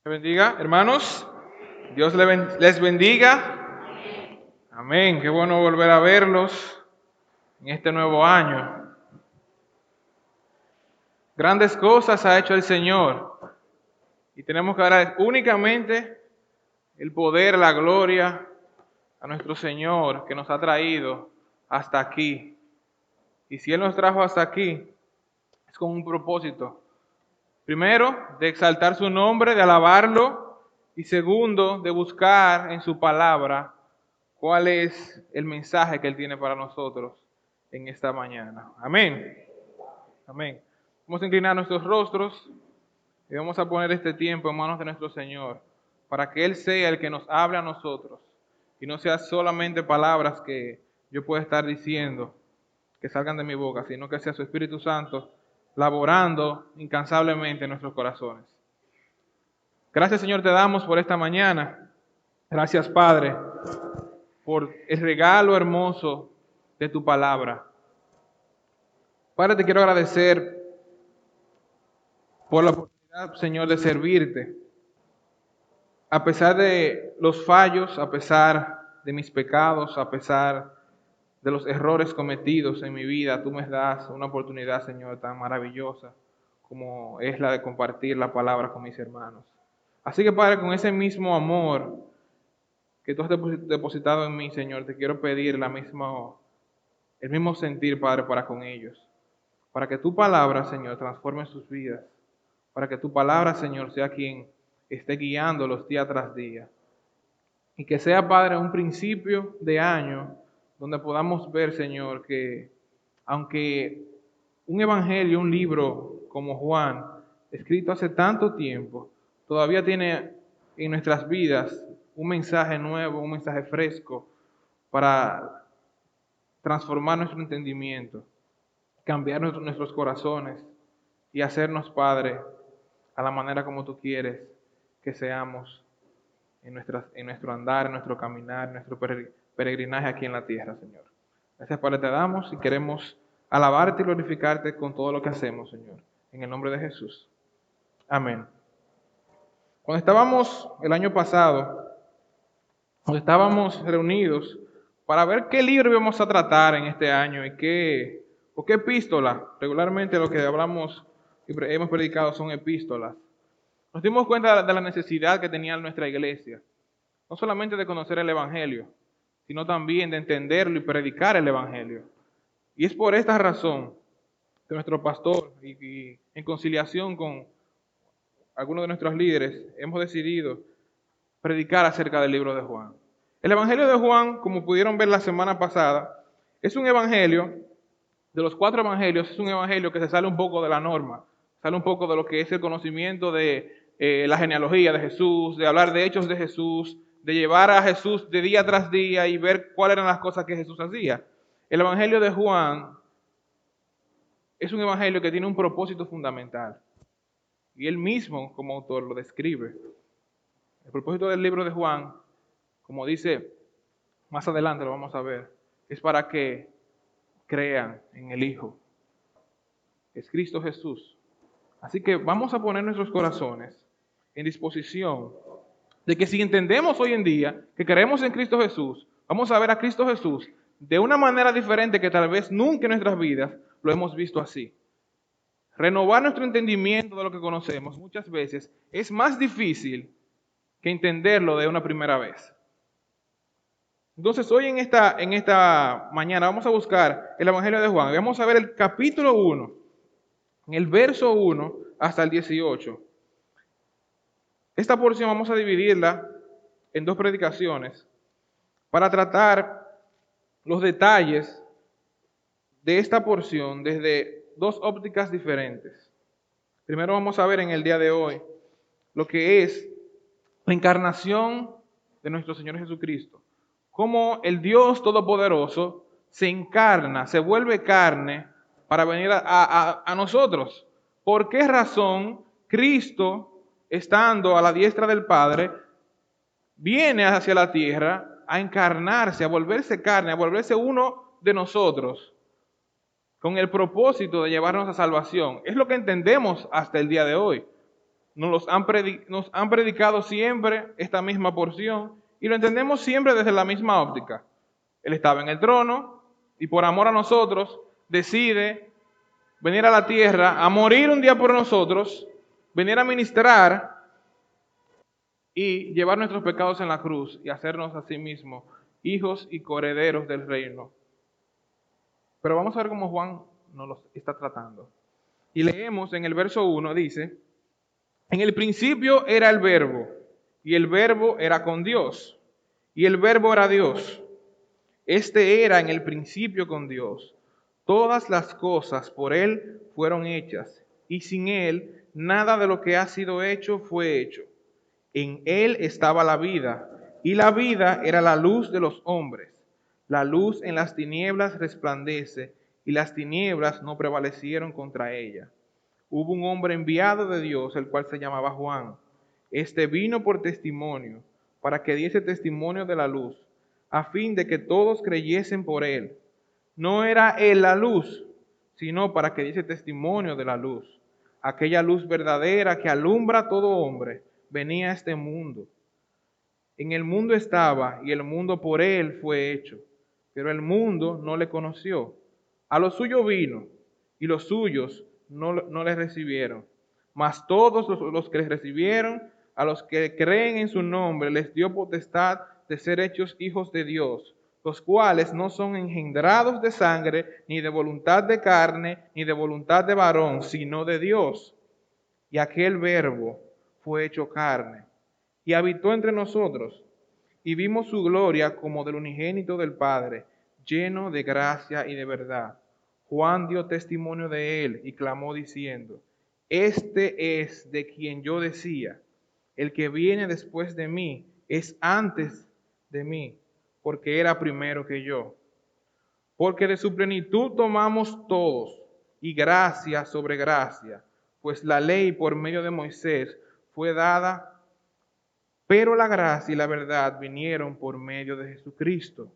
Bendiga, hermanos. Dios les bendiga. Amén. Qué bueno volver a verlos en este nuevo año. Grandes cosas ha hecho el Señor y tenemos que dar únicamente el poder, la gloria a nuestro Señor que nos ha traído hasta aquí. Y si Él nos trajo hasta aquí, es con un propósito. Primero, de exaltar su nombre, de alabarlo. Y segundo, de buscar en su palabra cuál es el mensaje que Él tiene para nosotros en esta mañana. Amén. Amén. Vamos a inclinar nuestros rostros y vamos a poner este tiempo en manos de nuestro Señor para que Él sea el que nos hable a nosotros y no sea solamente palabras que yo pueda estar diciendo que salgan de mi boca, sino que sea su Espíritu Santo laborando incansablemente en nuestros corazones. Gracias, Señor, te damos por esta mañana. Gracias, Padre, por el regalo hermoso de tu palabra. Padre, te quiero agradecer por la oportunidad, Señor, de servirte. A pesar de los fallos, a pesar de mis pecados, a pesar de los errores cometidos en mi vida, tú me das una oportunidad, Señor, tan maravillosa como es la de compartir la palabra con mis hermanos. Así que, Padre, con ese mismo amor que tú has depositado en mí, Señor, te quiero pedir el mismo sentir, Padre, para con ellos. Para que tu palabra, Señor, transforme sus vidas. Para que tu palabra, Señor, sea quien esté guiándolos día tras día. Y que sea, Padre, un principio de año donde podamos ver, Señor, que aunque un evangelio, un libro como Juan, escrito hace tanto tiempo, todavía tiene en nuestras vidas un mensaje nuevo, un mensaje fresco para transformar nuestro entendimiento, cambiar nuestros corazones y hacernos, Padre, a la manera como tú quieres que seamos en nuestro andar, en nuestro caminar, en nuestro peregrinaje aquí en la tierra, Señor. Gracias, Padre, te damos y queremos alabarte y glorificarte con todo lo que hacemos, Señor. En el nombre de Jesús. Amén. Cuando estábamos el año pasado, cuando estábamos reunidos para ver qué libro íbamos a tratar en este año y qué epístola, regularmente lo que hablamos y hemos predicado son epístolas, nos dimos cuenta de la necesidad que tenía nuestra iglesia, no solamente de conocer el Evangelio, sino también de entenderlo y predicar el Evangelio. Y es por esta razón que nuestro pastor y en conciliación con algunos de nuestros líderes hemos decidido predicar acerca del libro de Juan. El Evangelio de Juan, como pudieron ver la semana pasada, es un evangelio, de los 4 evangelios, es un evangelio que se sale un poco de la norma, sale un poco de lo que es el conocimiento de la genealogía de Jesús, de hablar de hechos de Jesús, de llevar a Jesús de día tras día y ver cuáles eran las cosas que Jesús hacía. El Evangelio de Juan es un evangelio que tiene un propósito fundamental y él mismo como autor lo describe. El propósito del libro de Juan, como dice más adelante, lo vamos a ver, es para que crean en el Hijo, es Cristo Jesús. Así que vamos a poner nuestros corazones en disposición de que si entendemos hoy en día que creemos en Cristo Jesús, vamos a ver a Cristo Jesús de una manera diferente que tal vez nunca en nuestras vidas lo hemos visto así. Renovar nuestro entendimiento de lo que conocemos muchas veces es más difícil que entenderlo de una primera vez. Entonces hoy en esta mañana vamos a buscar el Evangelio de Juan. Vamos a ver el capítulo 1, en el verso 1 hasta el 18. Esta porción vamos a dividirla en 2 predicaciones para tratar los detalles de esta porción desde 2 ópticas diferentes. Primero vamos a ver en el día de hoy lo que es la encarnación de nuestro Señor Jesucristo. Cómo el Dios Todopoderoso se encarna, se vuelve carne para venir a nosotros. ¿Por qué razón Cristo, estando a la diestra del Padre, viene hacia la tierra a encarnarse, a volverse carne, a volverse uno de nosotros, con el propósito de llevarnos a salvación? Es lo que entendemos hasta el día de hoy. nos han predicado siempre esta misma porción y lo entendemos siempre desde la misma óptica. Él estaba en el trono y por amor a nosotros decide venir a la tierra, a morir un día por nosotros, venir a ministrar y llevar nuestros pecados en la cruz y hacernos a sí mismo hijos y coherederos del reino. Pero vamos a ver cómo Juan nos lo está tratando. Y leemos en el verso 1, dice: en el principio era el Verbo, y el Verbo era con Dios, y el Verbo era Dios. Este era en el principio con Dios. Todas las cosas por Él fueron hechas, y sin Él nada de lo que ha sido hecho fue hecho. En Él estaba la vida, y la vida era la luz de los hombres. La luz en las tinieblas resplandece, y las tinieblas no prevalecieron contra ella. Hubo un hombre enviado de Dios, el cual se llamaba Juan. Este vino por testimonio, para que diese testimonio de la luz, a fin de que todos creyesen por él. No era él la luz, sino para que diese testimonio de la luz. Aquella luz verdadera que alumbra a todo hombre, venía a este mundo. En el mundo estaba, y el mundo por él fue hecho, pero el mundo no le conoció. A lo suyo vino, y los suyos no le recibieron. Mas todos los que le recibieron, a los que creen en su nombre, les dio potestad de ser hechos hijos de Dios, los cuales no son engendrados de sangre, ni de voluntad de carne, ni de voluntad de varón, sino de Dios. Y aquel Verbo fue hecho carne, y habitó entre nosotros, y vimos su gloria como del unigénito del Padre, lleno de gracia y de verdad. Juan dio testimonio de él y clamó diciendo: este es de quien yo decía, el que viene después de mí es antes de mí, porque era primero que yo. Porque de su plenitud tomamos todos, y gracia sobre gracia, pues la ley por medio de Moisés fue dada, pero la gracia y la verdad vinieron por medio de Jesucristo.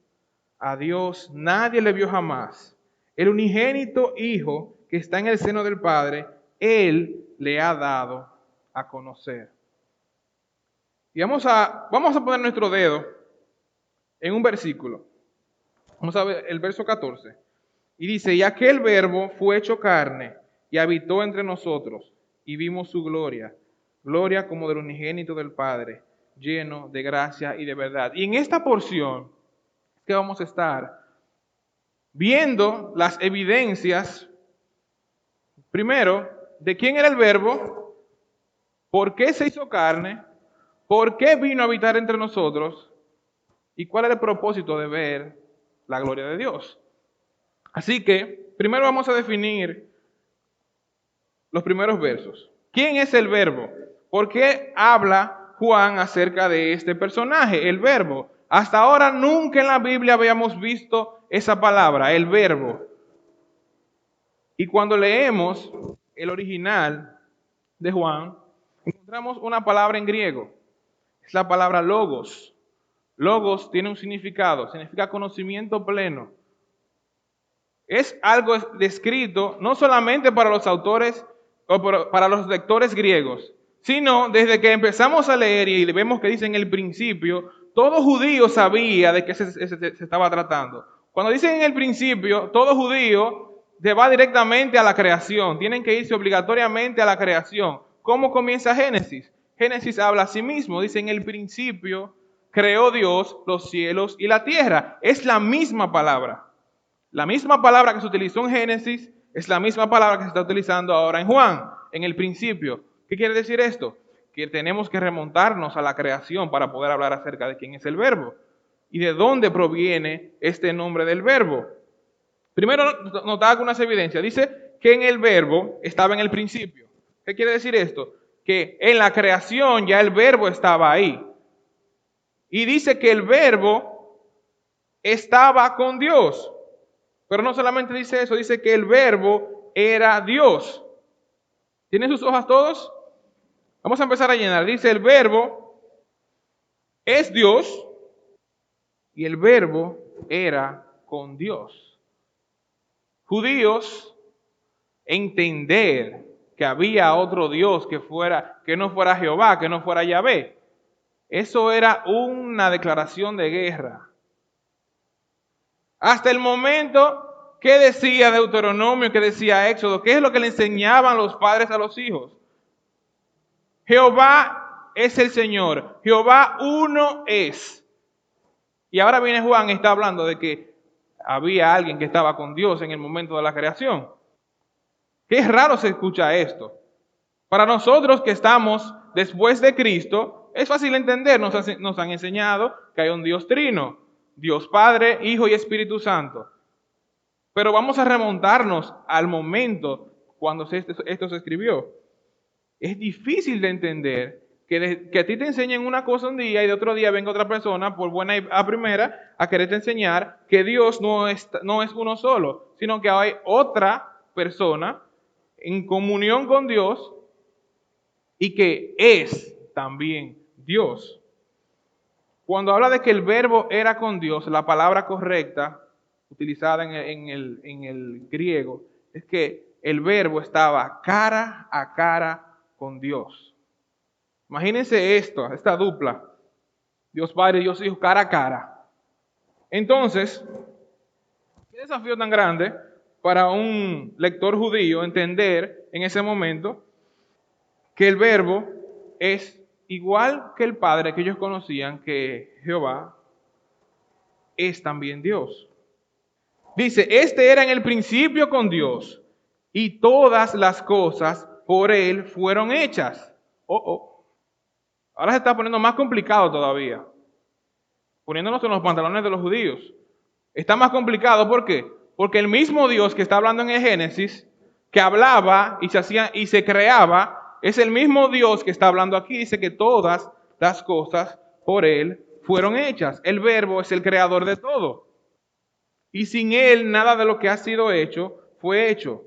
A Dios nadie le vio jamás. El unigénito Hijo que está en el seno del Padre, Él le ha dado a conocer. Y vamos a poner nuestro dedo en un versículo. Vamos a ver el verso 14. Y dice: y aquel Verbo fue hecho carne y habitó entre nosotros, y vimos su gloria, gloria como del unigénito del Padre, lleno de gracia y de verdad. Y en esta porción que vamos a estar viendo las evidencias, primero, de quién era el Verbo, por qué se hizo carne, por qué vino a habitar entre nosotros y cuál era el propósito de ver la gloria de Dios. Así que, primero vamos a definir los primeros versos. ¿Quién es el Verbo? ¿Por qué habla Juan acerca de este personaje, el Verbo? Hasta ahora nunca en la Biblia habíamos visto esa palabra, el Verbo. Y cuando leemos el original de Juan, encontramos una palabra en griego. Es la palabra logos. Logos tiene un significado, significa conocimiento pleno. Es algo descrito no solamente para los autores o para los lectores griegos, sino desde que empezamos a leer y vemos que dice en el principio, todo judío sabía de qué se estaba tratando. Cuando dicen en el principio, todo judío se va directamente a la creación, tienen que irse obligatoriamente a la creación. ¿Cómo comienza Génesis? Génesis habla a sí mismo, dice en el principio creó Dios los cielos y la tierra. Es la misma palabra. La misma palabra que se utilizó en Génesis es la misma palabra que se está utilizando ahora en Juan, en el principio. ¿Qué quiere decir esto? Que tenemos que remontarnos a la creación para poder hablar acerca de quién es el Verbo y de dónde proviene este nombre del Verbo. Primero notar algunas evidencias. Dice que en el Verbo estaba en el principio. ¿Qué quiere decir esto? Que en la creación ya el Verbo estaba ahí. Y dice que el Verbo estaba con Dios. Pero no solamente dice eso, dice que el Verbo era Dios. ¿Tienen sus hojas todos? Vamos a empezar a llenar. Dice el Verbo es Dios y el Verbo era con Dios. Judíos, entender que había otro Dios que no fuera Jehová, que no fuera Yahvé. Eso era una declaración de guerra. Hasta el momento, ¿qué decía Deuteronomio? ¿Qué decía Éxodo? ¿Qué es lo que le enseñaban los padres a los hijos? Jehová es el Señor. Jehová uno es. Y ahora viene Juan y está hablando de que había alguien que estaba con Dios en el momento de la creación. Qué raro se escucha esto. Para nosotros que estamos después de Cristo, es fácil entender, nos han enseñado que hay un Dios trino, Dios Padre, Hijo y Espíritu Santo. Pero vamos a remontarnos al momento cuando esto se escribió. Es difícil de entender que a ti te enseñen una cosa un día y de otro día venga otra persona, por buena y a primera, a quererte enseñar que Dios no es uno solo, sino que hay otra persona en comunión con Dios y que es también Dios. Cuando habla de que el verbo era con Dios, la palabra correcta utilizada en el griego es que el verbo estaba cara a cara con Dios. Imagínense esta dupla, Dios Padre y Dios Hijo, cara a cara. Entonces, qué desafío tan grande para un lector judío entender en ese momento que el verbo es igual que el Padre que ellos conocían, que Jehová es también Dios. Dice, este era en el principio con Dios y todas las cosas por Él fueron hechas. Ahora se está poniendo más complicado todavía, poniéndonos en los pantalones de los judíos. Está más complicado, ¿por qué? Porque el mismo Dios que está hablando en el Génesis, que hablaba y se creaba, es el mismo Dios que está hablando aquí. Dice que todas las cosas por Él fueron hechas. El verbo es el creador de todo. Y sin Él nada de lo que ha sido hecho fue hecho.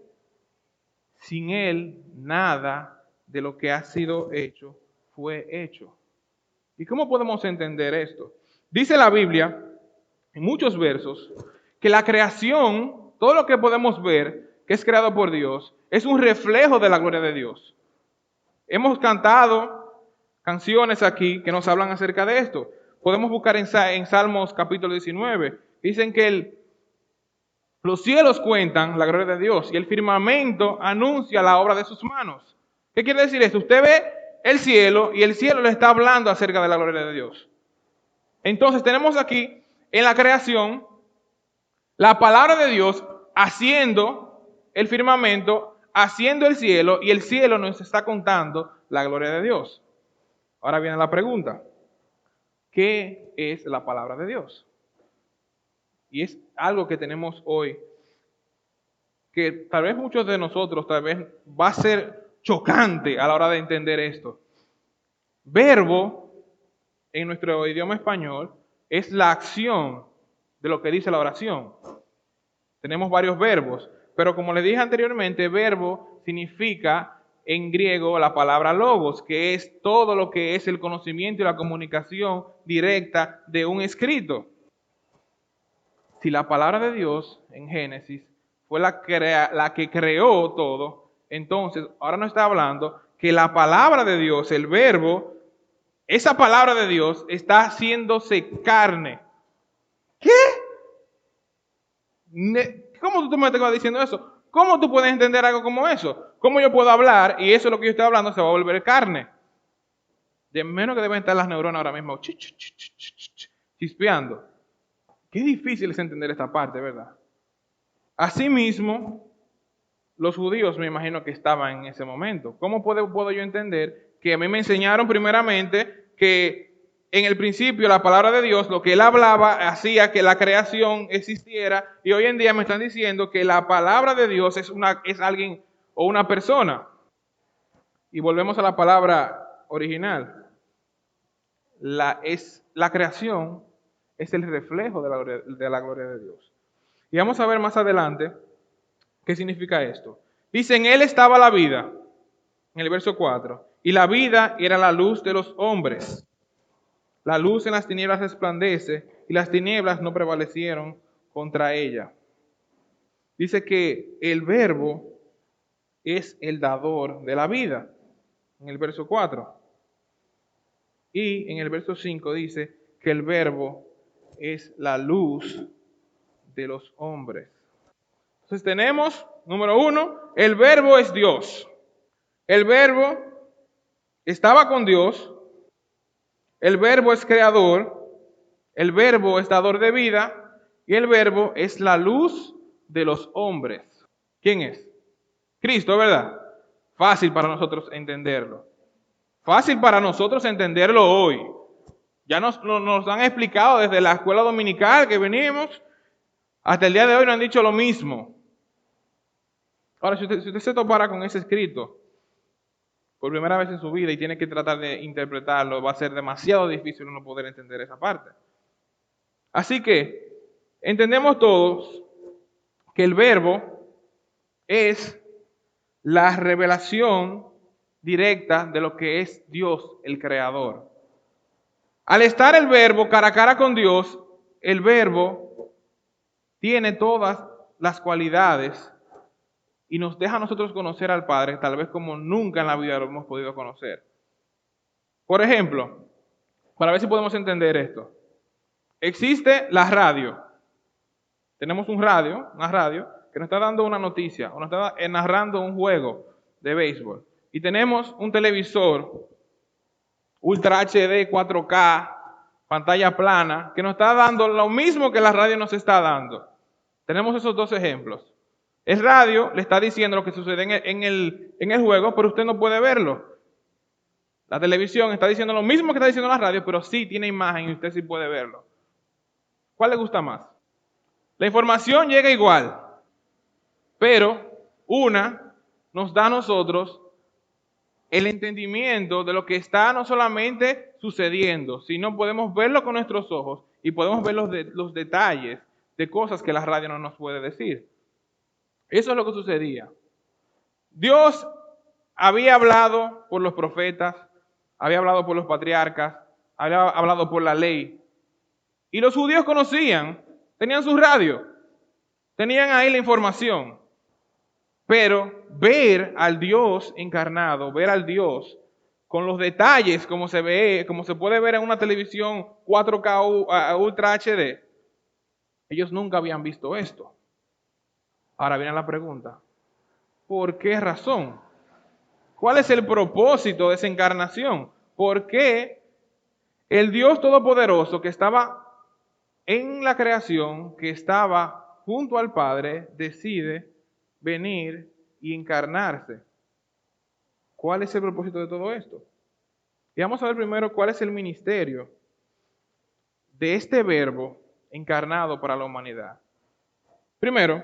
Sin Él nada de lo que ha sido hecho fue hecho. ¿Y cómo podemos entender esto? Dice la Biblia, en muchos versos, que la creación, todo lo que podemos ver, que es creado por Dios, es un reflejo de la gloria de Dios. Hemos cantado canciones aquí que nos hablan acerca de esto. Podemos buscar en Salmos capítulo 19. Dicen que los cielos cuentan la gloria de Dios y el firmamento anuncia la obra de sus manos. ¿Qué quiere decir esto? Usted ve el cielo y el cielo le está hablando acerca de la gloria de Dios. Entonces tenemos aquí en la creación la palabra de Dios haciendo el firmamento, haciendo el cielo, y el cielo nos está contando la gloria de Dios. Ahora viene la pregunta, ¿qué es la palabra de Dios? Y es algo que tenemos hoy, que tal vez muchos de nosotros, tal vez va a ser chocante a la hora de entender esto. Verbo, en nuestro idioma español, es la acción de lo que dice la oración. Tenemos varios verbos, pero como les dije anteriormente, verbo significa en griego la palabra logos, que es todo lo que es el conocimiento y la comunicación directa de un escrito. Si la palabra de Dios en Génesis fue la que creó todo, entonces ahora nos está hablando que la palabra de Dios, el verbo, esa palabra de Dios está haciéndose carne. ¿Qué? ¿Cómo tú me estás diciendo eso? ¿Cómo tú puedes entender algo como eso? ¿Cómo yo puedo hablar y eso es lo que yo estoy hablando se va a volver carne? De menos que deben estar las neuronas ahora mismo chispeando. Qué difícil es entender esta parte, ¿verdad? Asimismo, los judíos me imagino que estaban en ese momento. ¿Cómo puedo yo entender que a mí me enseñaron primeramente que en el principio la palabra de Dios, lo que él hablaba, hacía que la creación existiera, y hoy en día me están diciendo que la palabra de Dios es alguien o una persona? Y volvemos a la palabra original. La creación es el reflejo de la gloria de Dios. Y vamos a ver más adelante qué significa esto. Dice, en él estaba la vida, en el verso 4, y la vida era la luz de los hombres. La luz en las tinieblas resplandece y las tinieblas no prevalecieron contra ella. Dice que el verbo es el dador de la vida, en el verso 4. Y en el verso 5 dice que el Verbo es la luz de los hombres. Entonces tenemos, número 1, el Verbo es Dios. El Verbo estaba con Dios. El Verbo es creador. El Verbo es dador de vida. Y el Verbo es la luz de los hombres. ¿Quién es? Cristo, ¿verdad? Fácil para nosotros entenderlo. Fácil para nosotros entenderlo hoy. Ya nos han explicado desde la escuela dominical que venimos hasta el día de hoy, nos han dicho lo mismo. Ahora, si usted se topara con ese escrito por primera vez en su vida y tiene que tratar de interpretarlo, va a ser demasiado difícil uno poder entender esa parte. Así que entendemos todos que el Verbo es la revelación directa de lo que es Dios, el Creador. Al estar el Verbo cara a cara con Dios, el Verbo tiene todas las cualidades y nos deja a nosotros conocer al Padre, tal vez como nunca en la vida lo hemos podido conocer. Por ejemplo, para ver si podemos entender esto, existe la radio. Tenemos una radio, que nos está dando una noticia, o nos está narrando un juego de béisbol. Y tenemos un televisor Ultra HD, 4K, pantalla plana, que nos está dando lo mismo que la radio nos está dando. Tenemos esos dos ejemplos. El radio le está diciendo lo que sucede en el juego, pero usted no puede verlo. La televisión está diciendo lo mismo que está diciendo la radio, pero sí tiene imagen y usted sí puede verlo. ¿Cuál le gusta más? La información llega igual, pero una nos da a nosotros el entendimiento de lo que está no solamente sucediendo, sino podemos verlo con nuestros ojos y podemos ver los detalles de cosas que la radio no nos puede decir. Eso es lo que sucedía. Dios había hablado por los profetas, había hablado por los patriarcas, había hablado por la ley. Y los judíos conocían, tenían su radio, tenían ahí la información. Pero ver al Dios encarnado, ver al Dios con los detalles como se ve, como se puede ver en una televisión 4K Ultra HD, ellos nunca habían visto esto. Ahora viene la pregunta, ¿por qué razón? ¿Cuál es el propósito de esa encarnación? ¿Por qué el Dios Todopoderoso que estaba en la creación, que estaba junto al Padre, decide venir y encarnarse? ¿Cuál es el propósito de todo esto? Y vamos a ver primero cuál es el ministerio de este Verbo encarnado para la humanidad. Primero,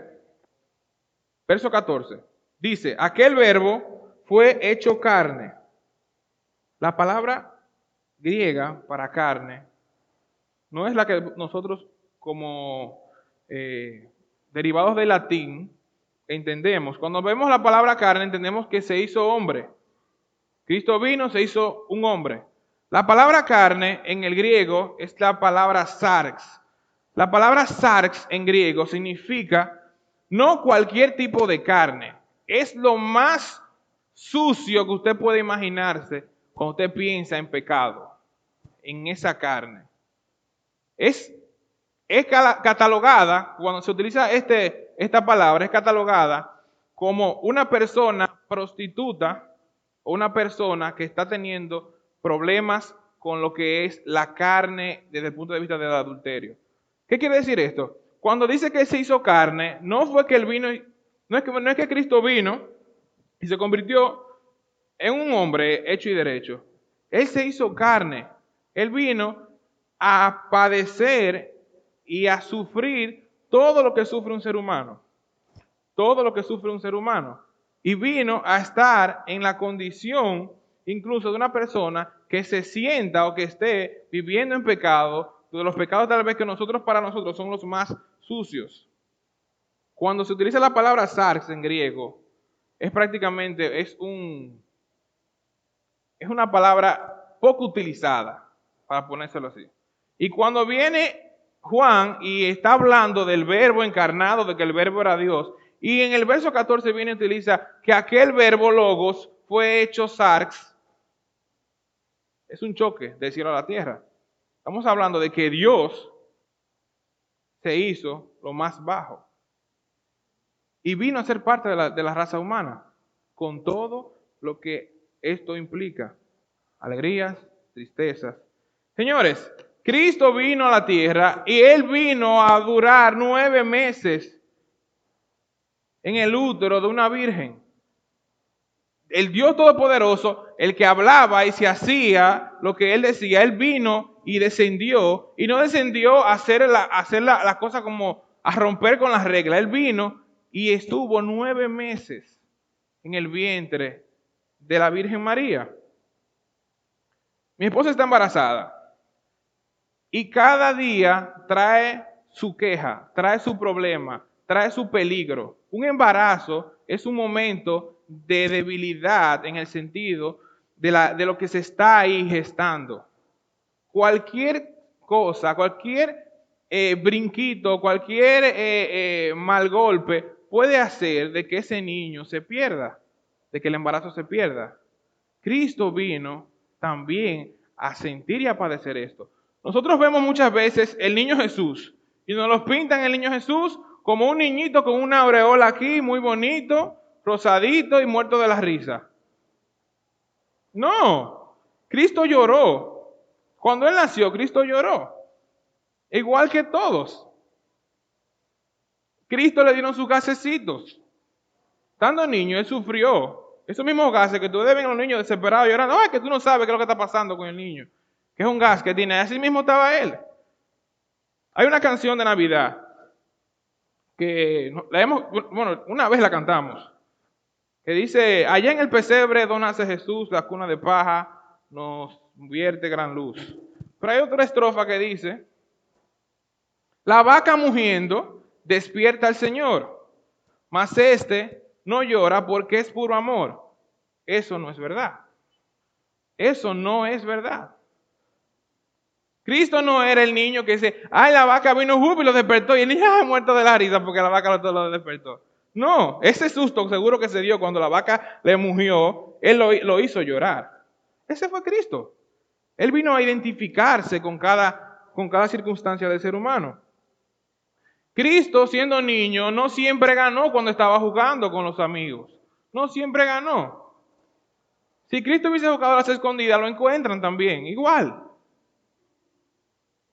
verso 14, dice, aquel Verbo fue hecho carne. La palabra griega para carne no es la que nosotros como derivados del latín entendemos. Cuando vemos la palabra carne entendemos que se hizo hombre. Cristo vino, se hizo un hombre. La palabra carne en el griego es la palabra sarx. La palabra sarx en griego significa no cualquier tipo de carne. Es lo más sucio que usted puede imaginarse cuando usted piensa en pecado, en esa carne. Es catalogada, cuando se utiliza esta palabra, es catalogada como una persona prostituta o una persona que está teniendo problemas con lo que es la carne desde el punto de vista del adulterio. ¿Qué quiere decir esto? Cuando dice que se hizo carne, no fue que él vino, no es que Cristo vino y se convirtió en un hombre hecho y derecho. Él se hizo carne. Él vino a padecer y a sufrir todo lo que sufre un ser humano. Todo lo que sufre un ser humano. Y vino a estar en la condición incluso de una persona que se sienta o que esté viviendo en pecado, de los pecados tal vez que para nosotros son los más sucios. Cuando se utiliza la palabra sarx en griego, es prácticamente, es una palabra poco utilizada, para ponérselo así. Y cuando viene Juan y está hablando del Verbo encarnado, de que el Verbo era Dios, Y en el verso 14 viene y utiliza que aquel verbo logos fue hecho sarx. Es un choque del cielo a la tierra. Estamos hablando de que Dios se hizo lo más bajo y vino a ser parte de la raza humana, con todo lo que esto implica. Alegrías, tristezas. Señores, Cristo vino a la tierra y Él vino a durar 9 meses en el útero de una virgen. El Dios Todopoderoso, el que hablaba y se hacía lo que Él decía, Él vino y descendió, y no descendió a hacer la cosa como a romper con las reglas. Él vino y estuvo 9 meses en el vientre de la Virgen María. Mi esposa está embarazada y cada día trae su queja, trae su problema, trae su peligro. Un embarazo es un momento de debilidad en el sentido de lo que se está ahí gestando. Cualquier cosa, cualquier brinquito, cualquier mal golpe puede hacer de que ese niño se pierda, de que el embarazo se pierda. Cristo vino también a sentir y a padecer esto. Nosotros vemos muchas veces el niño Jesús y nos lo pintan el niño Jesús como un niñito con una aureola aquí, muy bonito, rosadito y muerto de la risa. No, Cristo lloró. Cuando Él nació, Cristo lloró. Igual que todos. Cristo le dieron sus gasecitos. Estando niño, Él sufrió. Esos mismos gases que tú deben a los niños desesperados llorando. Ay, que tú no sabes qué es lo que está pasando con el niño. Que es un gas que tiene. Así mismo estaba Él. Hay una canción de Navidad que una vez la cantamos, que dice: allá en el pesebre donde nace Jesús, la cuna de paja nos vierte gran luz. Pero hay otra estrofa que dice: la vaca mugiendo despierta al Señor, mas este no llora porque es puro amor. Eso no es verdad. Eso no es verdad. Cristo no era el niño que dice: ay, la vaca vino y lo despertó, y el niño muerto de la risa porque la vaca lo despertó. No, ese susto seguro que se dio cuando la vaca le mugió, Él lo hizo llorar. Ese fue Cristo. Él vino a identificarse con cada circunstancia del ser humano. Cristo, siendo niño, no siempre ganó cuando estaba jugando con los amigos. No siempre ganó. Si Cristo hubiese jugado a las escondidas, lo encuentran también, igual.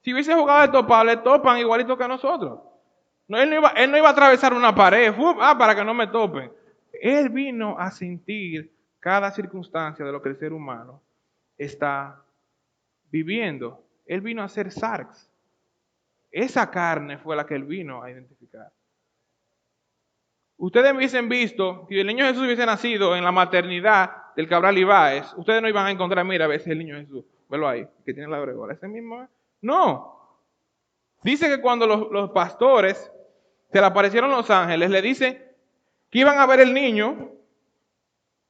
Si hubiese jugado de topar, le topan igualito que a nosotros. No, él no iba a atravesar una pared, para que no me topen. Él vino a sentir cada circunstancia de lo que el ser humano está viviendo. Él vino a ser sarx. Esa carne fue la que Él vino a identificar. Ustedes hubiesen visto, si el niño Jesús hubiese nacido en la maternidad del Cabral Ibáez, ustedes no iban a encontrar, mira, a veces el niño Jesús, velo ahí, que tiene la aureola, ese mismo. No. Dice que cuando los pastores se le aparecieron los ángeles, le dicen que iban a ver el niño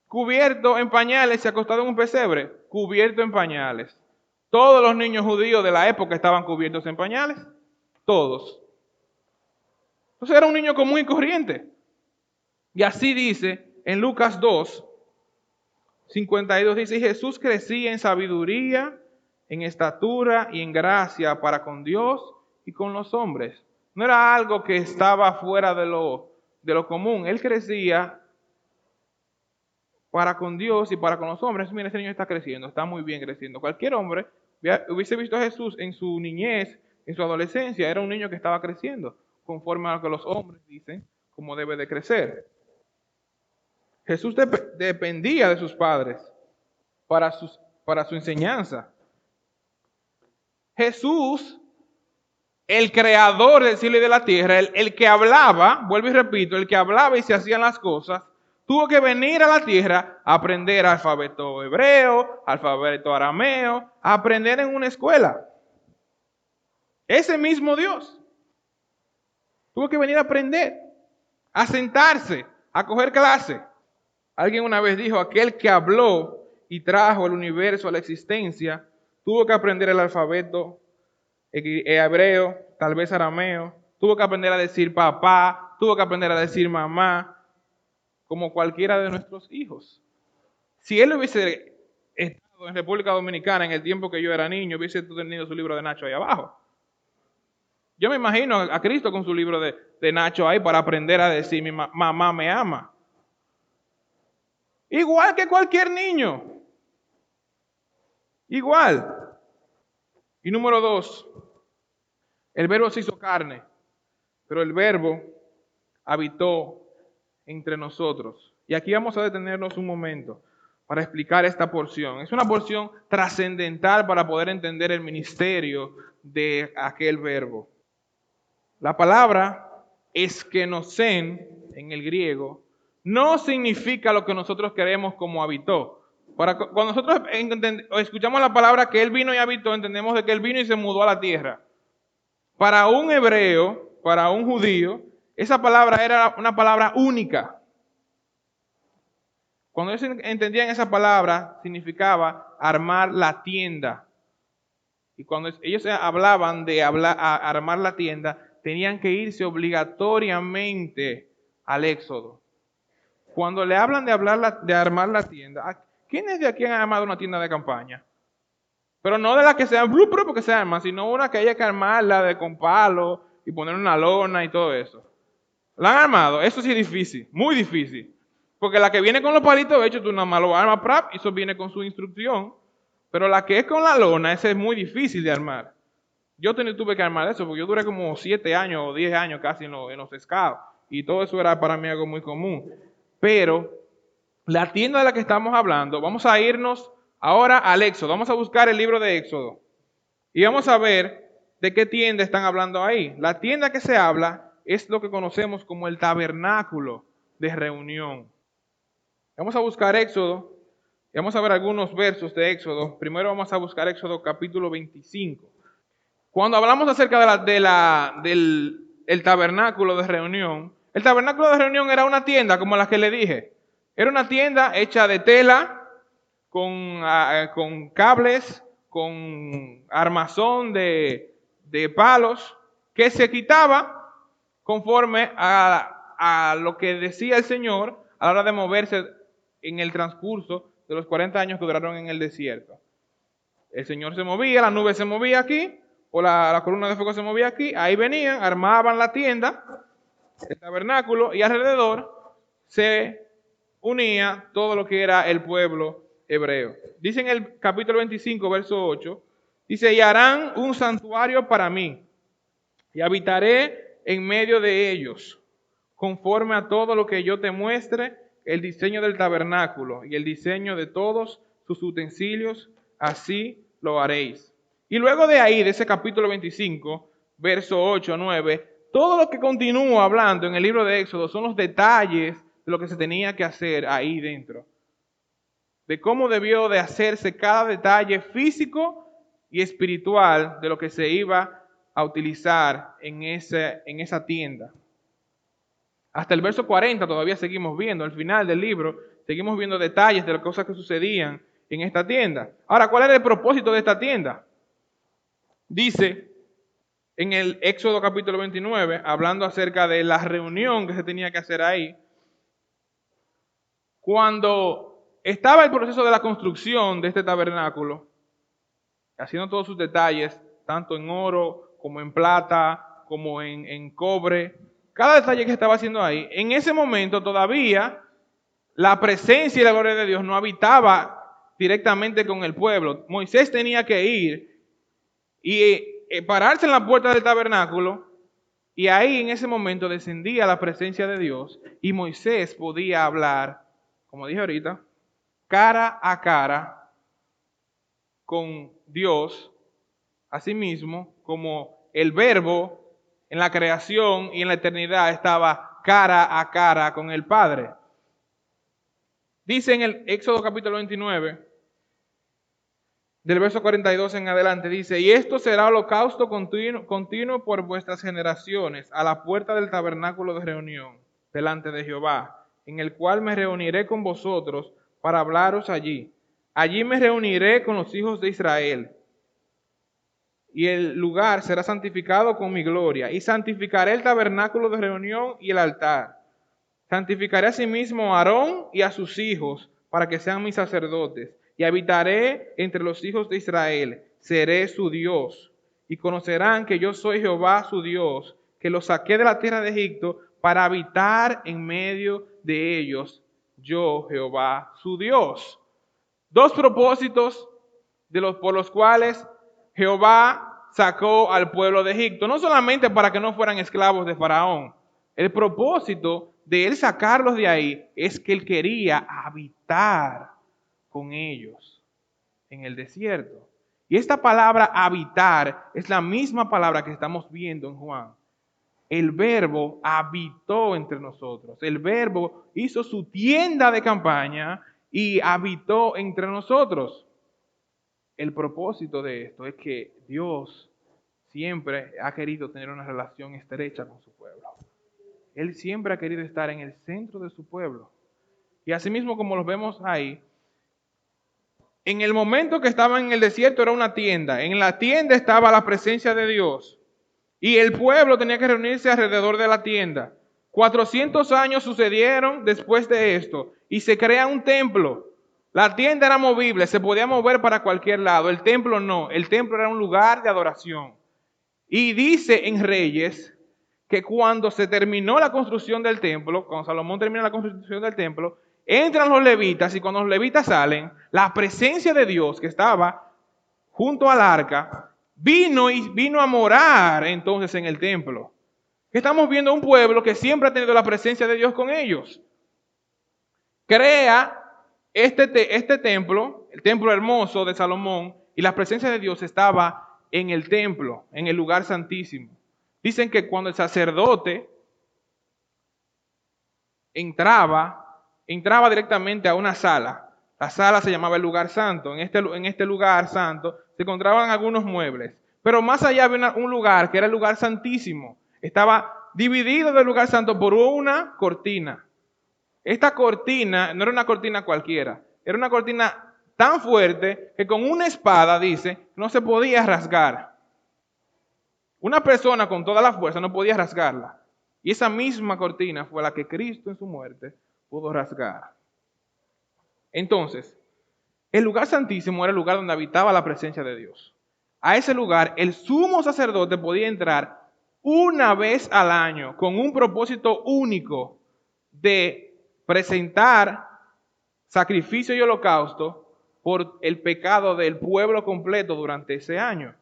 cubierto en pañales y acostado en un pesebre, cubierto en pañales. Todos los niños judíos de la época estaban cubiertos en pañales, todos. Entonces era un niño común y corriente. Y así dice en Lucas 2, 52, dice: y Jesús crecía en sabiduría, en estatura y en gracia para con Dios y con los hombres. No era algo que estaba fuera de lo común. Él crecía para con Dios y para con los hombres. Mira, ese niño está creciendo, está muy bien creciendo. Cualquier hombre hubiese visto a Jesús en su niñez, en su adolescencia, era un niño que estaba creciendo, conforme a lo que los hombres dicen, como debe de crecer. Jesús dependía de sus padres para su enseñanza. Jesús, el creador del cielo y de la tierra, el que hablaba, vuelvo y repito, el que hablaba y se hacían las cosas, tuvo que venir a la tierra a aprender alfabeto hebreo, alfabeto arameo, a aprender en una escuela. Ese mismo Dios tuvo que venir a aprender, a sentarse, a coger clase. Alguien una vez dijo: aquel que habló y trajo el universo a la existencia, tuvo que aprender el alfabeto hebreo, tal vez arameo, tuvo que aprender a decir papá, tuvo que aprender a decir mamá, como cualquiera de nuestros hijos. Si él hubiese estado en República Dominicana en el tiempo que yo era niño, hubiese tenido su libro de Nacho ahí abajo. Yo me imagino a Cristo con su libro de Nacho ahí para aprender a decir mi mamá me ama. Igual que cualquier niño. Igual. Y número 2, el verbo se hizo carne, pero el verbo habitó entre nosotros. Y aquí vamos a detenernos un momento para explicar esta porción. Es una porción trascendental para poder entender el ministerio de aquel verbo. La palabra eskenosen en el griego no significa lo que nosotros queremos como habitó. Cuando nosotros escuchamos la palabra que él vino y habitó, entendemos de que él vino y se mudó a la tierra. Para un hebreo, para un judío, esa palabra era una palabra única. Cuando ellos entendían esa palabra, significaba armar la tienda. Y cuando ellos hablaban de armar la tienda, tenían que irse obligatoriamente al Éxodo. Cuando le hablan de armar la tienda, ¿quiénes de aquí han armado una tienda de campaña? Pero no de la que sean porque se arman, sino una que haya que armarla con palos y poner una lona y todo eso. ¿La han armado? Eso sí es difícil, muy difícil. Porque la que viene con los palitos hechos, tú nada más lo armas, y eso viene con su instrucción. Pero la que es con la lona, esa es muy difícil de armar. Yo tuve que armar eso, porque yo duré como 7 años o 10 años casi en los scouts. Y todo eso era para mí algo muy común. Pero la tienda de la que estamos hablando, vamos a irnos ahora al Éxodo. Vamos a buscar el libro de Éxodo. Y vamos a ver de qué tienda están hablando ahí. La tienda que se habla es lo que conocemos como el tabernáculo de reunión. Vamos a buscar Éxodo. Y vamos a ver algunos versos de Éxodo. Primero vamos a buscar Éxodo capítulo 25. Cuando hablamos acerca del tabernáculo de reunión, el tabernáculo de reunión era una tienda como la que le dije. Era una tienda hecha de tela, con cables, con armazón de palos, que se quitaba conforme a lo que decía el Señor a la hora de moverse en el transcurso de los 40 años que duraron en el desierto. El Señor se movía, la nube se movía aquí, o la columna de fuego se movía aquí, ahí venían, armaban la tienda, el tabernáculo, y alrededor se unía todo lo que era el pueblo hebreo. Dice en el capítulo 25, verso 8, dice, y harán un santuario para mí, y habitaré en medio de ellos, conforme a todo lo que yo te muestre, el diseño del tabernáculo y el diseño de todos sus utensilios, así lo haréis. Y luego de ahí, de ese capítulo 25, verso 8 a 9, todo lo que continúa hablando en el libro de Éxodo son los detalles de lo que se tenía que hacer ahí dentro. De cómo debió de hacerse cada detalle físico y espiritual de lo que se iba a utilizar en esa tienda. Hasta el verso 40 todavía seguimos viendo, al final del libro, seguimos viendo detalles de las cosas que sucedían en esta tienda. Ahora, ¿cuál era el propósito de esta tienda? Dice en el Éxodo capítulo 29, hablando acerca de la reunión que se tenía que hacer ahí, cuando estaba el proceso de la construcción de este tabernáculo, haciendo todos sus detalles, tanto en oro como en plata, como en cobre, cada detalle que estaba haciendo ahí, en ese momento todavía la presencia y la gloria de Dios no habitaba directamente con el pueblo. Moisés tenía que ir y pararse en la puerta del tabernáculo, y ahí en ese momento descendía la presencia de Dios y Moisés podía hablar, como dije ahorita, cara a cara con Dios, así mismo como el verbo en la creación y en la eternidad estaba cara a cara con el Padre. Dice en el Éxodo capítulo 29, del verso 42 en adelante, dice, y esto será holocausto continuo por vuestras generaciones, a la puerta del tabernáculo de reunión, delante de Jehová, en el cual me reuniré con vosotros para hablaros allí. Allí me reuniré con los hijos de Israel. y el lugar será santificado con mi gloria, y santificaré el tabernáculo de reunión y el altar. Santificaré asimismo a Aarón y a sus hijos, para que sean mis sacerdotes, y habitaré entre los hijos de Israel, seré su Dios, y conocerán que yo soy Jehová su Dios, que los saqué de la tierra de Egipto para habitar en medio de ellos, yo Jehová su Dios. Dos propósitos por los cuales Jehová sacó al pueblo de Egipto, no solamente para que no fueran esclavos de Faraón. El propósito de él sacarlos de ahí es que él quería habitar con ellos en el desierto. Y esta palabra habitar es la misma palabra que estamos viendo en Juan. El Verbo habitó entre nosotros. El Verbo hizo su tienda de campaña y habitó entre nosotros. El propósito de esto es que Dios siempre ha querido tener una relación estrecha con su pueblo. Él siempre ha querido estar en el centro de su pueblo. Y asimismo, como lo vemos ahí, en el momento que estaban en el desierto era una tienda. En la tienda estaba la presencia de Dios. Y el pueblo tenía que reunirse alrededor de la tienda. 400 años sucedieron después de esto. Y se crea un templo. La tienda era movible, se podía mover para cualquier lado. El templo no. El templo era un lugar de adoración. Y dice en Reyes que cuando se terminó la construcción del templo, cuando Salomón termina la construcción del templo, entran los levitas y cuando los levitas salen, la presencia de Dios que estaba junto al arca, vino a morar entonces en el templo. Estamos viendo un pueblo que siempre ha tenido la presencia de Dios con ellos. Crea este templo, el templo hermoso de Salomón, y la presencia de Dios estaba en el templo, en el lugar santísimo. Dicen que cuando el sacerdote entraba directamente a una sala. La sala se llamaba el lugar santo. En este lugar santo se encontraban algunos muebles. Pero más allá había un lugar que era el lugar santísimo. Estaba dividido del lugar santo por una cortina. Esta cortina no era una cortina cualquiera. Era una cortina tan fuerte que con una espada, dice, no se podía rasgar. Una persona con toda la fuerza no podía rasgarla. Y esa misma cortina fue la que Cristo en su muerte pudo rasgar. Entonces, el lugar santísimo era el lugar donde habitaba la presencia de Dios. A ese lugar el sumo sacerdote podía entrar una vez al año con un propósito único de presentar sacrificio y holocausto por el pecado del pueblo completo durante ese año,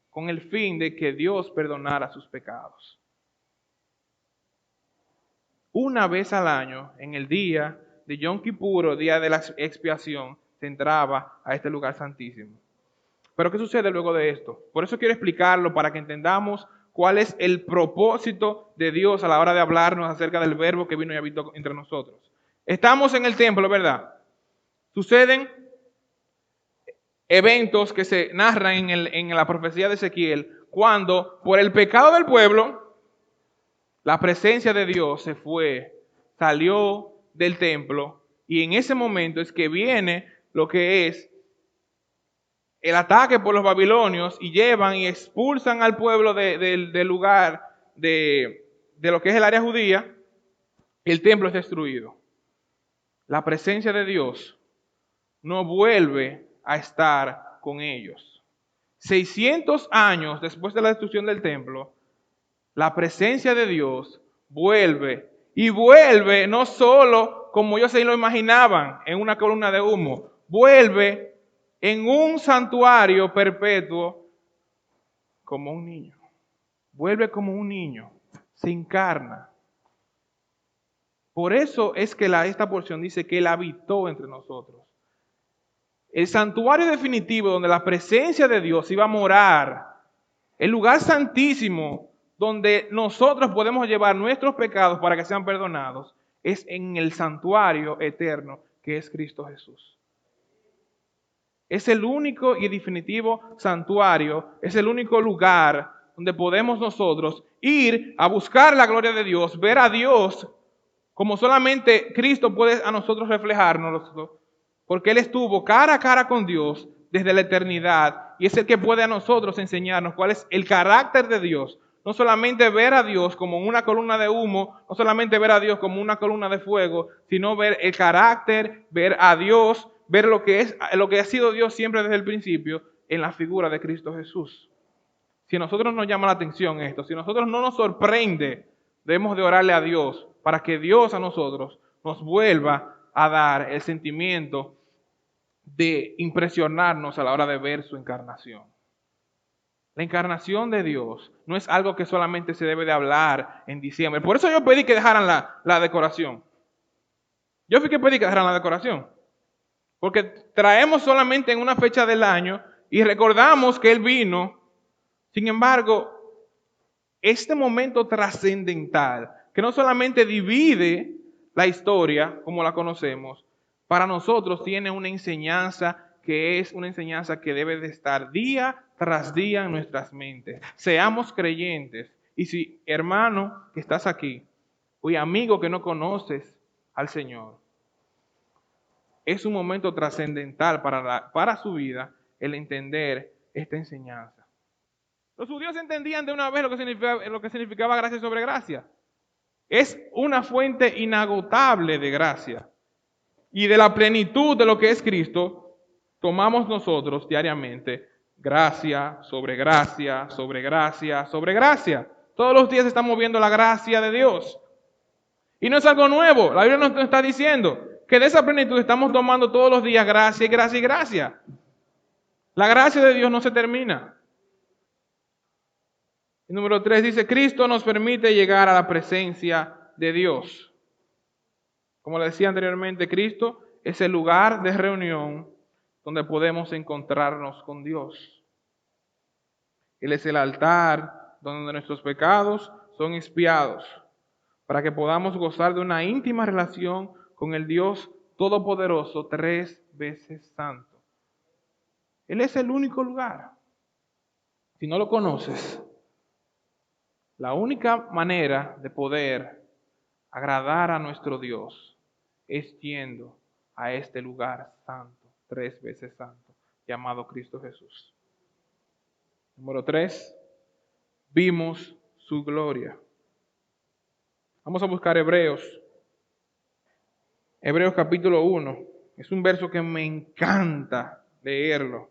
con el fin de que Dios perdonara sus pecados. Una vez al año, en el día de Yom Kippur, día de la expiación, se entraba a este lugar santísimo. Pero ¿qué sucede luego de esto? Por eso quiero explicarlo, para que entendamos cuál es el propósito de Dios a la hora de hablarnos acerca del Verbo que vino y habitó entre nosotros. Estamos en el templo, ¿verdad? Suceden eventos que se narran en la profecía de Ezequiel, cuando por el pecado del pueblo, la presencia de Dios salió del templo, y en ese momento es que viene lo que es el ataque por los babilonios, y llevan y expulsan al pueblo del lugar de lo que es el área judía, y el templo es destruido. La presencia de Dios no vuelve a estar con ellos. 600 años después de la destrucción del templo, la presencia de Dios vuelve, y vuelve no solo como ellos se lo imaginaban, en una columna de humo, vuelve en un santuario perpetuo como un niño. Vuelve como un niño, se encarna. Por eso es que esta porción dice que Él habitó entre nosotros. El santuario definitivo donde la presencia de Dios iba a morar, el lugar santísimo donde nosotros podemos llevar nuestros pecados para que sean perdonados, es en el santuario eterno que es Cristo Jesús. Es el único y definitivo santuario, es el único lugar donde podemos nosotros ir a buscar la gloria de Dios, ver a Dios como solamente Cristo puede a nosotros reflejarnos, porque Él estuvo cara a cara con Dios desde la eternidad y es el que puede a nosotros enseñarnos cuál es el carácter de Dios. No solamente ver a Dios como una columna de humo, no solamente ver a Dios como una columna de fuego, sino ver el carácter, ver a Dios, ver lo que ha sido Dios siempre desde el principio en la figura de Cristo Jesús. Si a nosotros nos llama la atención esto, si a nosotros no nos sorprende, debemos de orarle a Dios para que Dios a nosotros nos vuelva a dar el sentimiento de impresionarnos a la hora de ver su encarnación. La encarnación de Dios no es algo que solamente se debe de hablar en diciembre. Por eso yo pedí que dejaran la decoración. Yo fui que pedí que dejaran la decoración. Porque traemos solamente en una fecha del año y recordamos que Él vino. Sin embargo, este momento trascendental, que no solamente divide la historia como la conocemos, para nosotros tiene una enseñanza que es una enseñanza que debe de estar día tras día en nuestras mentes. Seamos creyentes. Y si, hermano, que estás aquí, o amigo que no conoces al Señor, es un momento trascendental para su vida el entender esta enseñanza. Los judíos entendían de una vez lo que significaba gracia sobre gracia. Es una fuente inagotable de gracia. Y de la plenitud de lo que es Cristo, tomamos nosotros diariamente gracia sobre gracia, sobre gracia, sobre gracia. Todos los días estamos viendo la gracia de Dios. Y no es algo nuevo. La Biblia nos está diciendo que de esa plenitud estamos tomando todos los días gracia y gracia y gracia. La gracia de Dios no se termina. El número 3 dice, Cristo nos permite llegar a la presencia de Dios. Como le decía anteriormente, Cristo es el lugar de reunión donde podemos encontrarnos con Dios. Él es el altar donde nuestros pecados son expiados, para que podamos gozar de una íntima relación con el Dios Todopoderoso, 3 veces santo. Él es el único lugar. Si no lo conoces, la única manera de poder agradar a nuestro Dios es yendo a este lugar santo, 3 veces santo, llamado Cristo Jesús. Número 3, vimos su gloria. Vamos a buscar Hebreos capítulo 1. Es un verso que me encanta leerlo.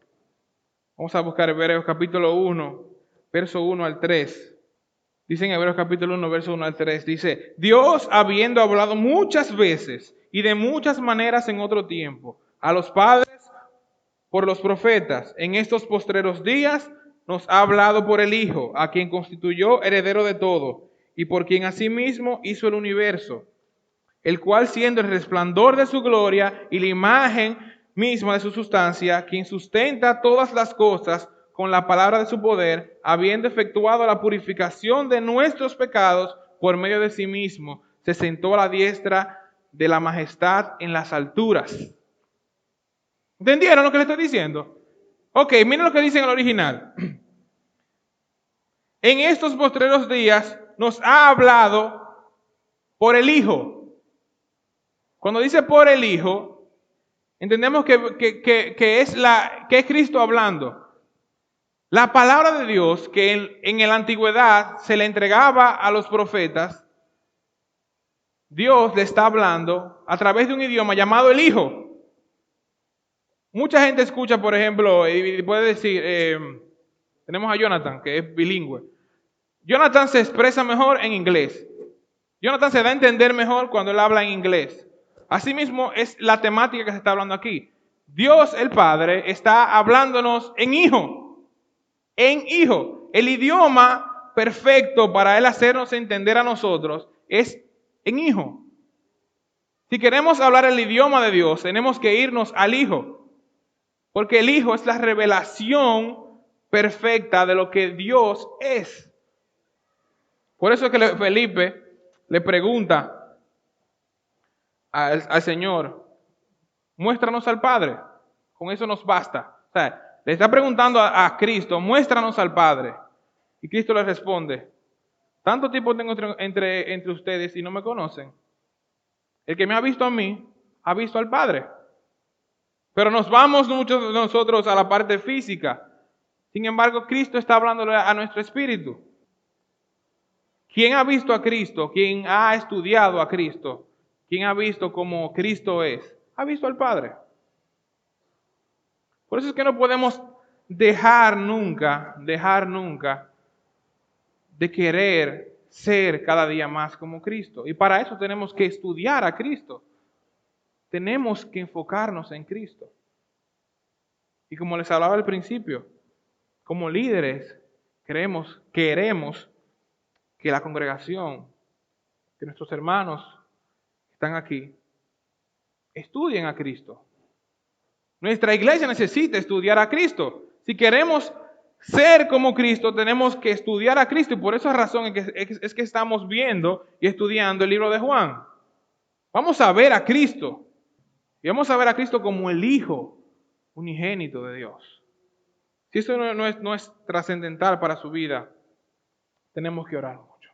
Vamos a buscar Hebreos capítulo 1, verso 1 al 3. Dice en Hebreos capítulo 1, verso 1 al 3, dice, Dios habiendo hablado muchas veces y de muchas maneras en otro tiempo, a los padres por los profetas, en estos postreros días nos ha hablado por el Hijo, a quien constituyó heredero de todo, y por quien asimismo hizo el universo, el cual siendo el resplandor de su gloria y la imagen misma de su sustancia, quien sustenta todas las cosas con la palabra de su poder, habiendo efectuado la purificación de nuestros pecados por medio de sí mismo, se sentó a la diestra de la majestad en las alturas. ¿Entendieron lo que le estoy diciendo? Ok, miren lo que dice en el original. En estos postreros días nos ha hablado por el Hijo. Cuando dice por el Hijo, entendemos que es Cristo hablando. La palabra de Dios que en la antigüedad se le entregaba a los profetas, Dios le está hablando a través de un idioma llamado el Hijo. Mucha gente escucha, por ejemplo, y puede decir, tenemos a Jonathan, que es bilingüe. Jonathan se expresa mejor en inglés. Jonathan se da a entender mejor cuando él habla en inglés. Asimismo, es la temática que se está hablando aquí. Dios, el Padre, está hablándonos en Hijo. En Hijo. El idioma perfecto para Él hacernos entender a nosotros es en Hijo. Si queremos hablar el idioma de Dios, tenemos que irnos al Hijo. Porque el Hijo es la revelación perfecta de lo que Dios es. Por eso es que Felipe le pregunta al Señor, muéstranos al Padre. Con eso nos basta. O sea, le está preguntando a Cristo, muéstranos al Padre. Y Cristo le responde, tanto tiempo tengo entre ustedes y no me conocen. El que me ha visto a mí, ha visto al Padre. Pero nos vamos muchos de nosotros a la parte física. Sin embargo, Cristo está hablándole a nuestro espíritu. ¿Quién ha visto a Cristo? ¿Quién ha estudiado a Cristo? ¿Quién ha visto cómo Cristo es? Ha visto al Padre. Por eso es que no podemos dejar nunca de querer ser cada día más como Cristo. Y para eso tenemos que estudiar a Cristo. Tenemos que enfocarnos en Cristo. Y como les hablaba al principio, como líderes queremos que la congregación, que nuestros hermanos que están aquí, estudien a Cristo. Nuestra iglesia necesita estudiar a Cristo. Si queremos ser como Cristo, tenemos que estudiar a Cristo. Y por esa razón es que estamos viendo y estudiando el libro de Juan. Vamos a ver a Cristo. Y vamos a ver a Cristo como el Hijo unigénito de Dios. Si eso no es trascendental para su vida, tenemos que orar mucho.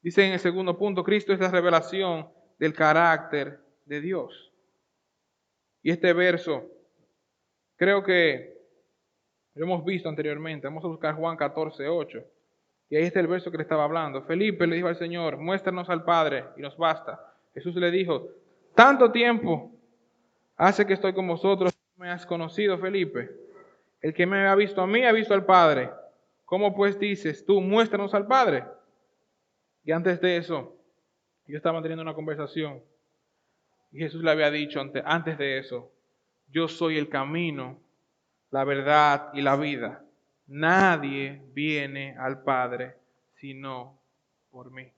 Dice en el segundo punto, Cristo es la revelación del carácter de Dios. Y este verso, creo que lo hemos visto anteriormente. Vamos a buscar Juan 14:8. Y ahí está el verso que le estaba hablando. Felipe le dijo al Señor, muéstranos al Padre y nos basta. Jesús le dijo, tanto tiempo hace que estoy con vosotros, me has conocido, Felipe. El que me ha visto a mí, ha visto al Padre. ¿Cómo pues dices tú, muéstranos al Padre? Y antes de eso, yo estaba teniendo una conversación. Y Jesús le había dicho antes de eso, yo soy el camino, la verdad y la vida. Nadie viene al Padre sino por mí.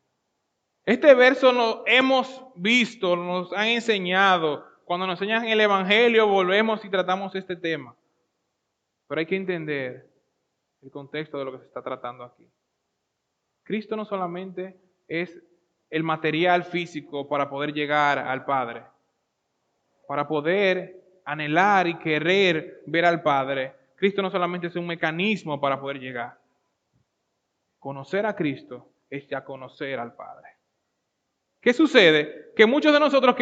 Este verso lo hemos visto, nos han enseñado. Cuando nos enseñan el Evangelio, volvemos y tratamos este tema. Pero hay que entender el contexto de lo que se está tratando aquí. Cristo no solamente es el material físico para poder llegar al Padre, para poder anhelar y querer ver al Padre. Cristo no solamente es un mecanismo para poder llegar. Conocer a Cristo es ya conocer al Padre. ¿Qué sucede? Que muchos de nosotros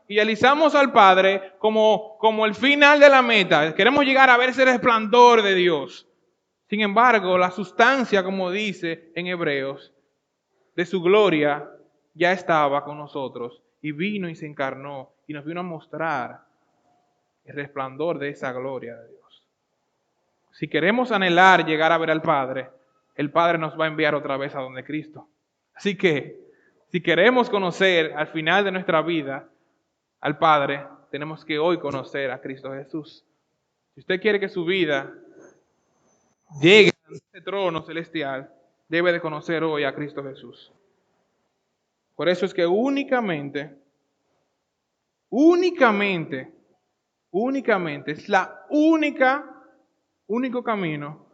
idealizamos al Padre como el final de la meta. Queremos llegar a ver ese resplandor de Dios. Sin embargo, la sustancia, como dice en Hebreos, de su gloria ya estaba con nosotros y vino y se encarnó y nos vino a mostrar el resplandor de esa gloria de Dios. Si queremos anhelar llegar a ver al Padre, el Padre nos va a enviar otra vez a donde Cristo. Así que, si queremos conocer al final de nuestra vida al Padre, tenemos que hoy conocer a Cristo Jesús. Si usted quiere que su vida llegue a ese trono celestial, debe de conocer hoy a Cristo Jesús. Por eso es que únicamente es único camino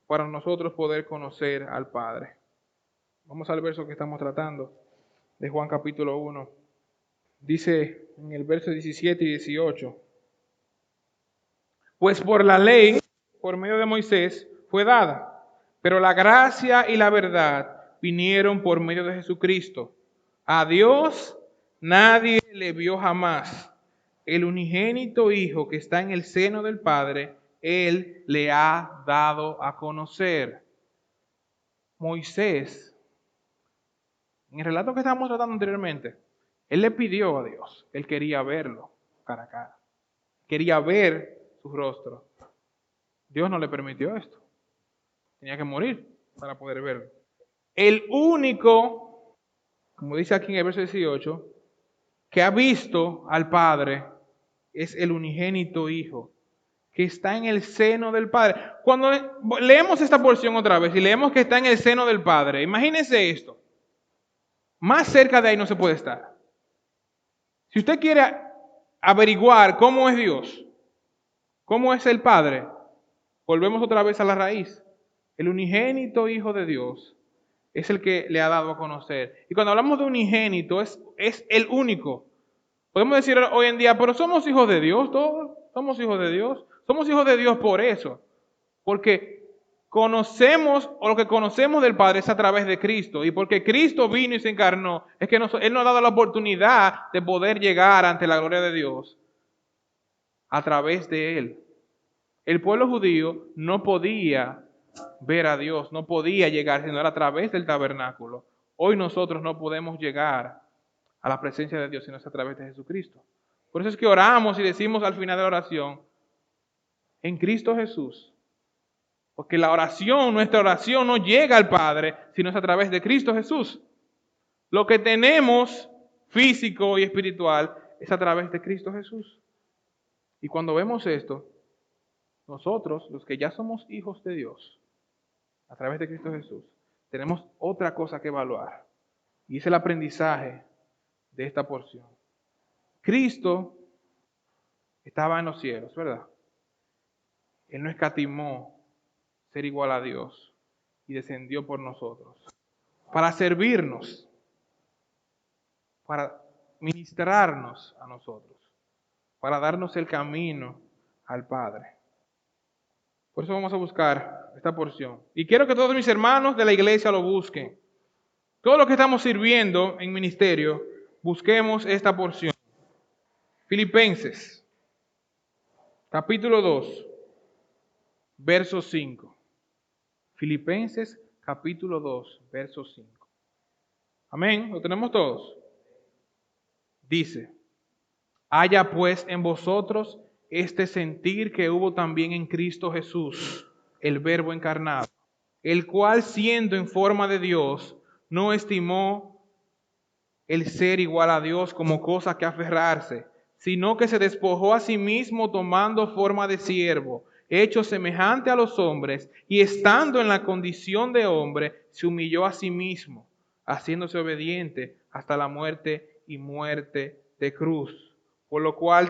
para nosotros poder conocer al Padre. Vamos al verso que estamos tratando, de Juan capítulo 1. Dice en el verso 17 y 18, pues por la ley, por medio de Moisés, fue dada, pero la gracia y la verdad vinieron por medio de Jesucristo. A Dios nadie le vio jamás. El unigénito Hijo que está en el seno del Padre, Él le ha dado a conocer. Moisés, en el relato que estábamos tratando anteriormente, él le pidió a Dios, él quería verlo cara a cara, quería ver su rostro. Dios no le permitió esto, tenía que morir para poder verlo. El único, como dice aquí en el verso 18, que ha visto al Padre es el unigénito Hijo, que está en el seno del Padre. Cuando leemos esta porción otra vez y leemos que está en el seno del Padre, imagínense esto. Más cerca de ahí no se puede estar. Si usted quiere averiguar cómo es Dios, cómo es el Padre, volvemos otra vez a la raíz. El unigénito Hijo de Dios es el que le ha dado a conocer. Y cuando hablamos de unigénito, es el único. Podemos decir hoy en día, pero somos hijos de Dios, todos somos hijos de Dios. Somos hijos de Dios por eso. Porque conocemos, o lo que conocemos del Padre es a través de Cristo. Y porque Cristo vino y se encarnó, es que Él nos ha dado la oportunidad de poder llegar ante la gloria de Dios a través de Él. El pueblo judío no podía ver a Dios, no podía llegar, sino era a través del tabernáculo. Hoy nosotros no podemos llegar a la presencia de Dios, sino es a través de Jesucristo. Por eso es que oramos y decimos al final de la oración, en Cristo Jesús. Porque nuestra oración no llega al Padre, sino es a través de Cristo Jesús. Lo que tenemos físico y espiritual es a través de Cristo Jesús. Y cuando vemos esto, nosotros, los que ya somos hijos de Dios, a través de Cristo Jesús, tenemos otra cosa que evaluar. Y es el aprendizaje de esta porción. Cristo estaba en los cielos, ¿verdad? Él no escatimó ser igual a Dios y descendió por nosotros para servirnos, para ministrarnos a nosotros, para darnos el camino al Padre. Por eso vamos a buscar esta porción. Y quiero que todos mis hermanos de la iglesia lo busquen. Todos los que estamos sirviendo en ministerio, busquemos esta porción. Filipenses, capítulo 2, verso 5. Filipenses, capítulo 2, verso 5. Amén, ¿lo tenemos todos? Dice, haya pues en vosotros este sentir que hubo también en Cristo Jesús, el Verbo encarnado, el cual siendo en forma de Dios, no estimó el ser igual a Dios como cosa que aferrarse, sino que se despojó a sí mismo tomando forma de siervo, hecho semejante a los hombres, y estando en la condición de hombre, se humilló a sí mismo, haciéndose obediente hasta la muerte y muerte de cruz. Por lo cual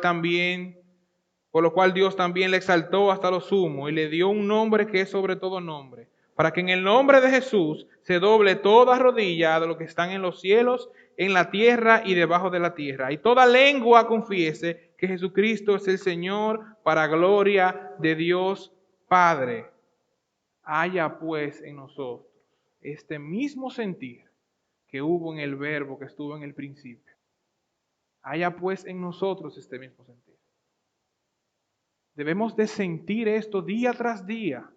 Dios también le exaltó hasta lo sumo y le dio un nombre que es sobre todo nombre, para que en el nombre de Jesús se doble toda rodilla de los que están en los cielos, en la tierra y debajo de la tierra, y toda lengua confiese que Jesucristo es el Señor, para gloria de Dios Padre. Haya pues en nosotros este mismo sentir que hubo en el Verbo que estuvo en el principio. Haya pues en nosotros este mismo sentir. Debemos de sentir esto día tras día.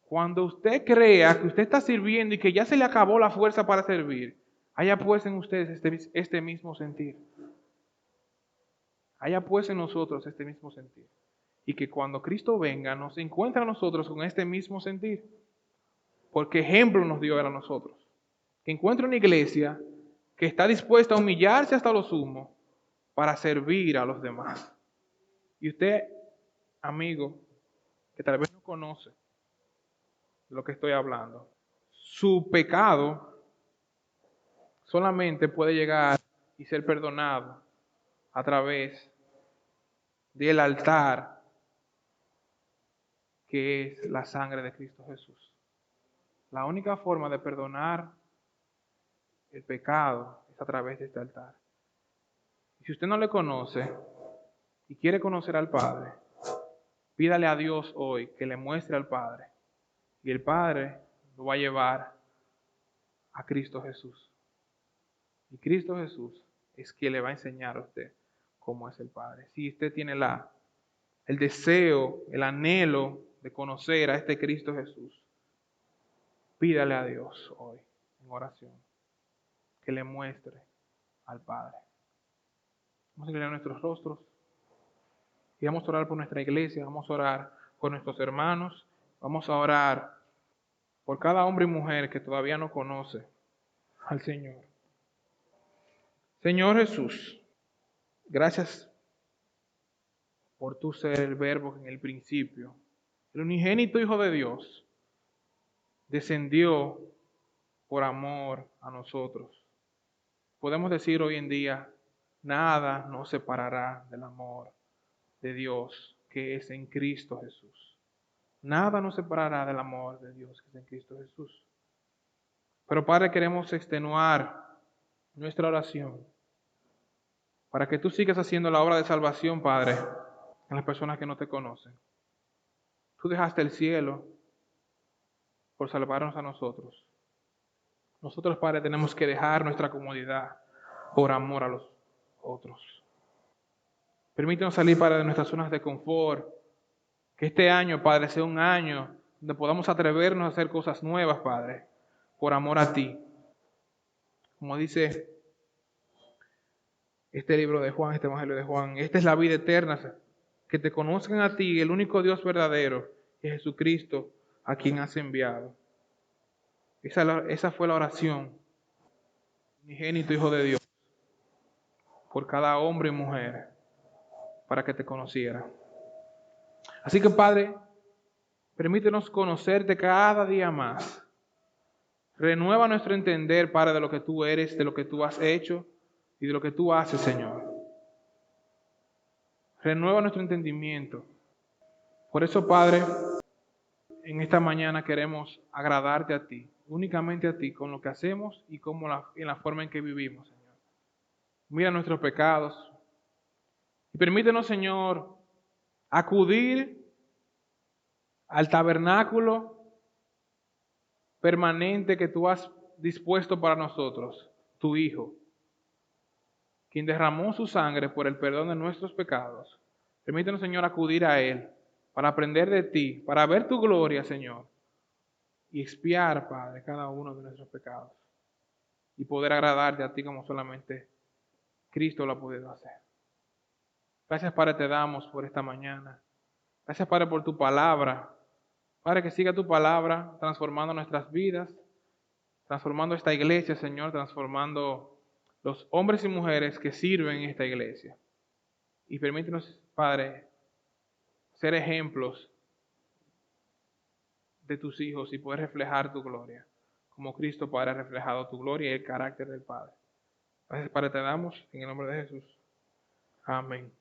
Cuando usted crea que usted está sirviendo y que ya se le acabó la fuerza para servir, haya pues en ustedes este mismo sentir. Haya pues en nosotros este mismo sentir. Y que cuando Cristo venga nos encuentre a nosotros con este mismo sentir. Porque ejemplo nos dio a nosotros. Que encuentre una iglesia que está dispuesta a humillarse hasta lo sumo para servir a los demás. Y usted, amigo, que tal vez no conoce de lo que estoy hablando, su pecado solamente puede llegar y ser perdonado a través del altar que es la sangre de Cristo Jesús. La única forma de perdonar el pecado es a través de este altar. Y si usted no le conoce y quiere conocer al Padre, pídale a Dios hoy que le muestre al Padre. Y el Padre lo va a llevar a Cristo Jesús. Y Cristo Jesús es quien le va a enseñar a usted cómo es el Padre. Si usted tiene el deseo, el anhelo de conocer a este Cristo Jesús, pídale a Dios hoy en oración que le muestre al Padre. Vamos a inclinar nuestros rostros y vamos a orar por nuestra iglesia, vamos a orar por nuestros hermanos, vamos a orar por cada hombre y mujer que todavía no conoce al Señor. Señor Jesús, gracias por tu ser el Verbo que en el principio, el unigénito Hijo de Dios, descendió por amor a nosotros. Podemos decir hoy en día, nada nos separará del amor de Dios que es en Cristo Jesús. Nada nos separará del amor de Dios que es en Cristo Jesús. Pero Padre, queremos extenuar nuestra oración para que tú sigas haciendo la obra de salvación, Padre, en las personas que no te conocen. Tú dejaste el cielo por salvarnos a nosotros. Nosotros, Padre, tenemos que dejar nuestra comodidad por amor a los otros. Permítenos salir, Padre, de nuestras zonas de confort, Que este año, Padre, sea un año donde podamos atrevernos a hacer cosas nuevas, Padre, por amor a ti. Como dice este libro de Juan, este Evangelio de Juan, esta es la vida eterna, que te conozcan a ti, el único Dios verdadero, y Jesucristo, a quien has enviado. Esa fue la oración, unigénito Hijo de Dios, por cada hombre y mujer, para que te conociera. Así que, Padre, permítenos conocerte cada día más. Renueva nuestro entender, Padre, de lo que tú eres, de lo que tú has hecho y de lo que tú haces, Señor. Renueva nuestro entendimiento. Por eso, Padre, en esta mañana queremos agradarte a ti, únicamente a ti, con lo que hacemos y en la forma en que vivimos, Señor. Mira nuestros pecados y permítenos, Señor, acudir al tabernáculo permanente que tú has dispuesto para nosotros, tu Hijo, quien derramó su sangre por el perdón de nuestros pecados. Permítenos, Señor, acudir a Él para aprender de ti, para ver tu gloria, Señor, y expiar, Padre, cada uno de nuestros pecados y poder agradarte a ti como solamente Cristo lo ha podido hacer. Gracias, Padre, te damos por esta mañana. Gracias, Padre, por tu palabra. Padre, que siga tu palabra transformando nuestras vidas, transformando esta iglesia, Señor, transformando los hombres y mujeres que sirven en esta iglesia. Y permítenos, Padre, ser ejemplos de tus hijos y poder reflejar tu gloria, como Cristo, Padre, ha reflejado tu gloria y el carácter del Padre. Gracias, Padre, te damos en el nombre de Jesús. Amén.